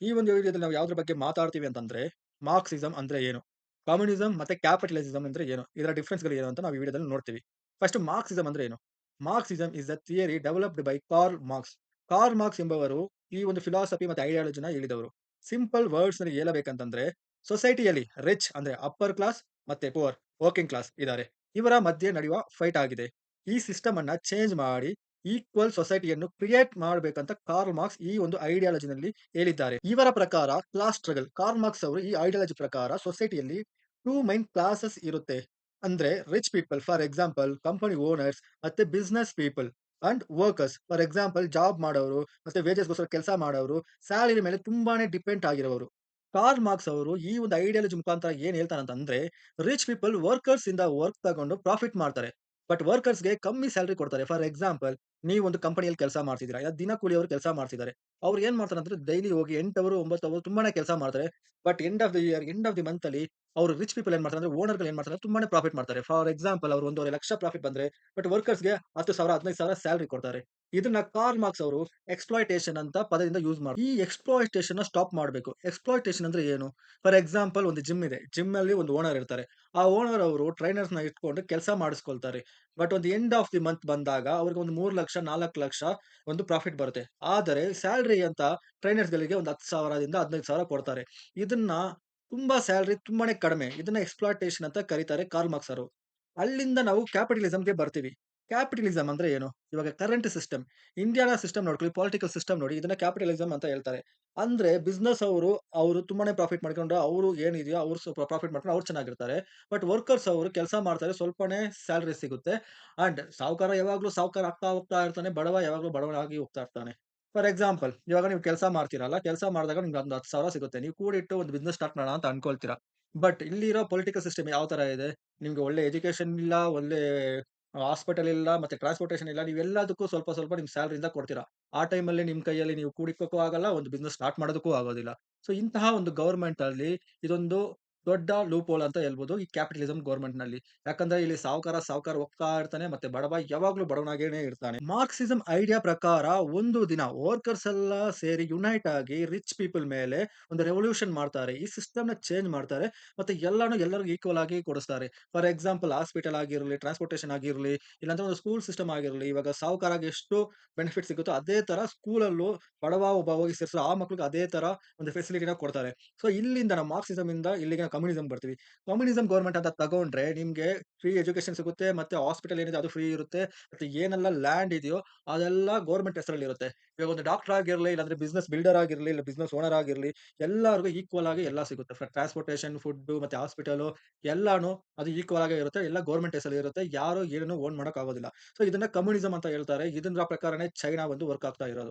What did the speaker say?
ಈ ಒಂದು ವಿಡಿಯೋದಲ್ಲಿ ನಾವು ಯಾವ್ದ್ರ ಬಗ್ಗೆ ಮಾತಾಡ್ತೀವಿ ಅಂತಂದ್ರೆ, ಮಾರ್ಕ್ಸಿಸಂ ಅಂದ್ರೆ ಏನು? ಕಮ್ಯುನಿಸಂ ಮತ್ತೆ ಕ್ಯಾಪಿಟಲಿಸಂ ಅಂದ್ರೆ ಏನು? ಇದರ ಡಿಫರೆನ್ಸ್‌ಗಳು ಏನು ಅಂತ ನಾವು ಈ ವಿಡಿಯೋದಲ್ಲಿ ನೋಡ್ತೀವಿ. ಫಸ್ಟ್ ಮಾರ್ಕ್ಸಿಸಂ ಅಂದ್ರೆ ಏನು? Marxism is the theory developed by Karl Marx. Karl Marx ಎಂಬವರು ಈ ಒಂದು ಫಿಲಾಸಫಿ ಮತ್ತೆ ಐಡಿಯಾಲಜಿನ ಹೇಳಿದವರು. ಸಿಂಪಲ್ ವರ್ಡ್ಸ್‌ನಲ್ಲಿ ಹೇಳಬೇಕಂತಂದ್ರೆ, ಸೊಸೈಟಿಯಲ್ಲಿ ರಿಚ್ ಅಂದ್ರೆ ಅಪ್ಪರ್ ಕ್ಲಾಸ್ ಮತ್ತೆ ಪೂರ್ ವರ್ಕಿಂಗ್ ಕ್ಲಾಸ್ ಇದ್ದಾರೆ. ಇವರ ಮಧ್ಯೆ ನಡೆಯುವ ಫೈಟ್ ಆಗಿದೆ. ಈ ಸಿಸ್ಟಮ್ ಅನ್ನ ಚೇಂಜ್ ಮಾಡಿ ಈಕ್ವಲ್ ಸೊಸೈಟಿಯನ್ನು ಕ್ರಿಯೇಟ್ ಮಾಡಬೇಕಂತ ಕಾರ್ಲ್ ಮಾರ್ಕ್ಸ್ ಈ ಒಂದು ಐಡಿಯಾಲಜಿನಲ್ಲಿ ಹೇಳಿದ್ದಾರೆ. ಇವರ ಪ್ರಕಾರ ಕ್ಲಾಸ್ ಸ್ಟ್ರಗಲ್ ಕಾರ್ಲ್ ಮಾರ್ಕ್ಸ್ ಅವರು ಈ ಐಡಿಯಾಲಜಿ ಪ್ರಕಾರ ಸೊಸೈಟಿಯಲ್ಲಿ 2 ಮೈನ್ ಕ್ಲಾಸಸ್ ಇರುತ್ತೆ. ಅಂದ್ರೆ rich people for example company owners ಮತ್ತೆ business people and workers for example job ಮಾಡೋರು ಮತ್ತೆ ವೇಜಸ್‌ಗೋಸ್ಕರ ಕೆಲಸ ಮಾಡೋರು, ಸ್ಯಾಲರಿ ಮೇಲೆ ತುಂಬಾನೇ ಡಿಪೆಂಡ್ ಆಗಿರೋರು. ಕಾರ್ಲ್ ಮಾರ್ಕ್ಸ್ ಅವರು ಈ ಒಂದು ಐಡಿಯಾಲಜಿ ಮುಖಾಂತರ ಏನ್ ಹೇಳ್ತಾರಂತಂದ್ರೆ, ರಿಚ್ ಪೀಪಲ್ ವರ್ಕರ್ಸ್ ಇಂದ ವರ್ಕ್ ತಗೊಂಡು ಪ್ರಾಫಿಟ್ ಮಾಡ್ತಾರೆ. ಬಟ್ ವರ್ಕರ್ಸ್‌ಗೆ ಕಮ್ಮಿ ಸ್ಯಾಲರಿ ಕೊಡ್ತಾರೆ. ಫಾರ್ ಎಕ್ಸಾಂಪಲ್ ನೀವು ಒಂದು ಕಂಪನಿಯಲ್ಲಿ ಕೆಲಸ ಮಾಡ್ತಿದ್ದೀರಾ, ಇಲ್ಲ ದಿನ ಕೂಲಿಯವರು ಕೆಲಸ ಮಾಡ್ತಿದ್ದಾರೆ. ಅವ್ರು ಏನ್ ಮಾಡ್ತಾರಂದ್ರೆ ಡೈಲಿ ಹೋಗಿ 8 ಅವರ್ 9 ಅವರ್ ತುಂಬಾನೇ ಕೆಲಸ ಮಾಡ್ತಾರೆ. But end of the year, end of the month ಅಲ್ಲಿ ಅವರು ರಿಚ್ ಪೀಪಲ್ ಏನ್ ಮಾಡ್ತಾರೆ ಅಂದ್ರೆ ಓನರ್‌ಗಳು ಏನ್ ಮಾಡ್ತಾರೆ ತುಂಬಾನೇ ಪ್ರಾಫಿಟ್ ಮಾಡ್ತಾರೆ. ಫಾರ್ ಎಕ್ಸಾಂಪಲ್ ಅವರು 1,50,000 ಪ್ರಾಫಿಟ್ ಬಂದ್ರೆ, ಬಟ್ ವರ್ಕರ್ಸ್‌ಗೆ 10,000 15,000 ಸ್ಯಾಲರಿ ಕೊಡ್ತಾರೆ. ಇದನ್ನ ಕಾರ್ಲ್ ಮಾರ್ಕ್ಸ್ ಅವರು ಎಕ್ಸ್‌ಪ್ಲಾಯಿಟೇಷನ್ ಅಂತ ಪದದಿಂದ ಯೂಸ್ ಈ ಎಕ್ಸ್‌ಪ್ಲಾಯಿಟೇಷನ್‌ನ ಸ್ಟಾಪ್ ಮಾಡ್ಬೇಕು. ಎಕ್ಸ್‌ಪ್ಲಾಯಿಟೇಷನ್ ಅಂದ್ರೆ ಏನು? ಫಾರ್ ಎಕ್ಸಾಂಪಲ್ ಒಂದು ಜಿಮ್ ಇದೆ. ಜಿಮ್ ಅಲ್ಲಿ ಒಂದು ಓನರ್ ಇರ್ತಾರೆ. ಆ ಓನರ್ ಅವರು ಟ್ರೈನರ್ಸ್‌ನ ಇಟ್ಕೊಂಡು ಕೆಲಸ ಮಾಡಿಸ್ಕೊಳ್ತಾರೆ. ಬಟ್ ಒಂದು ಎಂಡ್ ಆಫ್ ದಿ ಮಂತ್ ಬಂದಾಗ ಅವ್ರಿಗೆ ಒಂದು 3,00,000 4,00,000 ಒಂದು ಪ್ರಾಫಿಟ್ ಬರುತ್ತೆ. ಆದರೆ ಸ್ಯಾಲರಿ ಅಂತ ಟ್ರೈನರ್ಸ್‌ಗಳಿಗೆ ಒಂದು 10,000 ದಿಂದ 15,000 ಕೊಡ್ತಾರೆ. ಇದನ್ನ ತುಂಬಾ ಸ್ಯಾಲರಿ ತುಂಬಾನೇ ಕಡಿಮೆ. ಇದನ್ನ ಎಕ್ಸ್‌ಪ್ಲಾಯಿಟೇಷನ್ ಅಂತ ಕರೀತಾರೆ ಕಾರ್ಲ್ ಮಾರ್ಕ್ಸ್ ಅವರು. ಅಲ್ಲಿಂದ ನಾವು ಕ್ಯಾಪಿಟಲಿಸಂಗೆ ಬರ್ತೀವಿ. ಕ್ಯಾಪಿಟಲಿಸಂ ಅಂದ್ರೆ ಏನು? ಇವಾಗ ಕರೆಂಟ್ ಸಿಸ್ಟಮ್, ಇಂಡಿಯಾನ ಸಿಸ್ಟಮ್ ನೋಡ್ಕೊಳ್ಳಿ, ಪೊಲಿಟಿಕಲ್ ಸಿಸ್ಟಮ್ ನೋಡಿ. ಇದನ್ನ ಕ್ಯಾಪಿಟಲಿಸಂ ಅಂತ ಹೇಳ್ತಾರೆ. ಅಂದ್ರೆ ಬಿಸಿನೆಸ್ ಅವರು ತುಂಬಾನೇ ಪ್ರಾಫಿಟ್ ಮಾಡ್ಕೊಂಡು, ಅವರು ಏನಿದೆಯೋ ಅವ್ರು ಸ್ವಲ್ಪ ಪ್ರಾಫಿಟ್ ಮಾಡ್ಕೊಂಡು ಅವ್ರು ಚೆನ್ನಾಗಿರ್ತಾರೆ. ಬಟ್ ವರ್ಕರ್ಸ್ ಅವರು ಕೆಲಸ ಮಾಡ್ತಾರೆ, ಸ್ವಲ್ಪನೇ ಸ್ಯಾಲರಿ ಸಿಗುತ್ತೆ. ಅಂಡ್ ಸಾಹುಕಾರ ಯಾವಾಗ್ಲೂ ಸಾಹುಕಾರ ಆಗ್ತಾ ಹೋಗ್ತಾ ಇರ್ತಾನೆ. ಬಡವ ಯಾವಾಗ್ಲೂ ಬಡವನಾಗಿ ಹೋಗ್ತಾ ಇರ್ತಾನೆ. ಫಾರ್ ಎಕ್ಸಾಂಪಲ್ ಇವಾಗ ನೀವು ಕೆಲಸ ಮಾಡ್ತೀರಲ್ಲ, ಕೆಲಸ ಮಾಡಿದಾಗ ನಿಮ್ಗೆ ಒಂದು 10,000 ಸಿಗುತ್ತೆ. ನೀವು ಕೂಡಿಟ್ಟು ಒಂದು ಬಿಸಿನೆಸ್ ಸ್ಟಾರ್ಟ್ ಮಾಡೋಣ ಅಂತ ಅನ್ಕೊಳ್ತೀರಾ. ಬಟ್ ಇಲ್ಲಿರೋ ಪೊಲಿಟಿಕಲ್ ಸಿಸ್ಟಮ್ ಯಾವ ತರ ಇದೆ? ನಿಮ್ಗೆ ಒಳ್ಳೆ ಎಜುಕೇಷನ್ ಇಲ್ಲ, ಒಳ್ಳೆ ಹಾಸ್ಪಿಟಲ್ ಇಲ್ಲ, ಮತ್ತೆ ಟ್ರಾನ್ಸ್‌ಪೋರ್ಟೇಷನ್ ಇಲ್ಲ. ನೀವೆಲ್ಲದಕ್ಕೂ ಸ್ವಲ್ಪ ಸ್ವಲ್ಪ ನಿಮ್ ಸ್ಯಾಲರಿಯಿಂದ ಕೊಡ್ತೀರಾ. ಆ ಟೈಮಲ್ಲಿ ನಿಮ್ ಕೈಯಲ್ಲಿ ನೀವು ಕೂಡಿಕ್ಕಕ್ಕೂ ಆಗಲ್ಲ, ಒಂದು ಬಿಸಿನೆಸ್ ಸ್ಟಾರ್ಟ್ ಮಾಡೋದಕ್ಕೂ ಆಗೋದಿಲ್ಲ. ಸೊ ಇಂತಹ ಒಂದು ಗವರ್ನಮೆಂಟ್ ಅಲ್ಲಿ ಇದೊಂದು ದೊಡ್ಡ ಲೂಪ್ ಹೋಲ್ ಅಂತ ಹೇಳ್ಬೋದು ಈ ಕ್ಯಾಪಿಟಲಿಸಂ ಗವರ್ನಮೆಂಟ್‌ನಲ್ಲಿ. ಯಾಕಂದ್ರೆ ಇಲ್ಲಿ ಸಾಹುಕಾರ ಹೋಗ್ತಾ ಇರ್ತಾನೆ, ಮತ್ತೆ ಬಡವ ಯಾವಾಗ್ಲೂ ಬಡವನಾಗೇನೆ ಇರ್ತಾನೆ. ಮಾರ್ಕ್ಸಿಸಂ ಐಡಿಯಾ ಪ್ರಕಾರ ಒಂದು ದಿನ ವರ್ಕರ್ಸ್ ಎಲ್ಲ ಸೇರಿ ಯುನೈಟ್ ಆಗಿ ರಿಚ್ ಪೀಪಲ್ ಮೇಲೆ ಒಂದು ರೆವಲ್ಯೂಷನ್ ಮಾಡ್ತಾರೆ. ಈ ಸಿಸ್ಟಮ್‌ನ ಚೇಂಜ್ ಮಾಡ್ತಾರೆ. ಮತ್ತೆ ಎಲ್ಲಾನು ಎಲ್ಲರಿಗೂ ಈಕ್ವಲ್ ಆಗಿ ಕೊಡಿಸ್ತಾರೆ. ಫಾರ್ ಎಕ್ಸಾಂಪಲ್ ಹಾಸ್ಪಿಟಲ್ ಆಗಿರ್ಲಿ, ಟ್ರಾನ್ಸ್‌ಪೋರ್ಟೇಷನ್ ಆಗಿರ್ಲಿ, ಇಲ್ಲಾಂದ್ರೆ ಒಂದು ಸ್ಕೂಲ್ ಸಿಸ್ಟಮ್ ಆಗಿರ್ಲಿ. ಇವಾಗ ಸಾಹುಕಾರಗೆ ಎಷ್ಟು ಬೆನಿಫಿಟ್ ಸಿಗುತ್ತೋ ಅದೇ ತರ ಸ್ಕೂಲಲ್ಲೂ ಬಡವ ಒಬ್ಬ ಹೋಗಿ ಸೇರಿಸಿದ್ರೆ ಆ ಮಕ್ಳಿಗೆ ಅದೇ ತರ ಒಂದು ಫೆಸಿಲಿಟಿನ ಕೊಡ್ತಾರೆ. ಸೊ ಇಲ್ಲಿಂದ ನಾವು ಮಾರ್ಕ್ಸಿಸಂ ಇಂದ ಇಲ್ಲಿಗೆ ಕಮ್ಯುನಿಸಂ ಬರ್ತೀವಿ. ಕಮ್ಯುನಿಸಂ ಗವರ್ನಮೆಂಟ್ ಅಂತ ತಗೊಂಡ್ರೆ ನಿಮ್ಗೆ ಫ್ರೀ ಎಜುಕೇಷನ್ ಸಿಗುತ್ತೆ, ಮತ್ತೆ ಹಾಸ್ಪಿಟಲ್ ಏನಿದೆ ಅದು ಫ್ರೀ ಇರುತ್ತೆ. ಮತ್ತೆ ಏನೆಲ್ಲ ಲ್ಯಾಂಡ್ ಇದೆಯೋ ಅದೆಲ್ಲ ಗವರ್ನಮೆಂಟ್ ಹೆಸರಲ್ಲಿ ಇರುತ್ತೆ. ಇವಾಗ ಒಂದು ಡಾಕ್ಟರ್ ಆಗಿರ್ಲಿ, ಇಲ್ಲಾಂದ್ರೆ ಬಿಸಿನೆಸ್ ಬಿಲ್ಡರ್ ಆಗಿರ್ಲಿ, ಇಲ್ಲ ಬಿಸಿನೆಸ್ ಓನರ್ ಆಗಿರ್ಲಿ, ಎಲ್ಲರಿಗೂ ಈಕ್ವಲ್ ಆಗಿ ಎಲ್ಲ ಸಿಗುತ್ತೆ. ಟ್ರಾನ್ಸ್‌ಪೋರ್ಟೇಷನ್, ಫುಡ್ ಮತ್ತೆ ಹಾಸ್ಪಿಟಲ್ ಎಲ್ಲಾನು ಅದು ಈಕ್ವಲ್ ಆಗೇ ಇರುತ್ತೆ. ಎಲ್ಲ ಗವರ್ನಮೆಂಟ್ ಹೆಸರಲ್ಲಿ ಇರುತ್ತೆ. ಯಾರು ಏನನ್ನು ಓನ್ ಮಾಡಕ್ ಆಗೋದಿಲ್ಲ. ಸೊ ಇದನ್ನ ಕಮ್ಯುನಿಸಂ ಅಂತ ಹೇಳ್ತಾರೆ. ಇದರ ಪ್ರಕಾರನೇ ಚೈನಾ ಒಂದು ವರ್ಕ್ ಆಗ್ತಾ ಇರೋದು.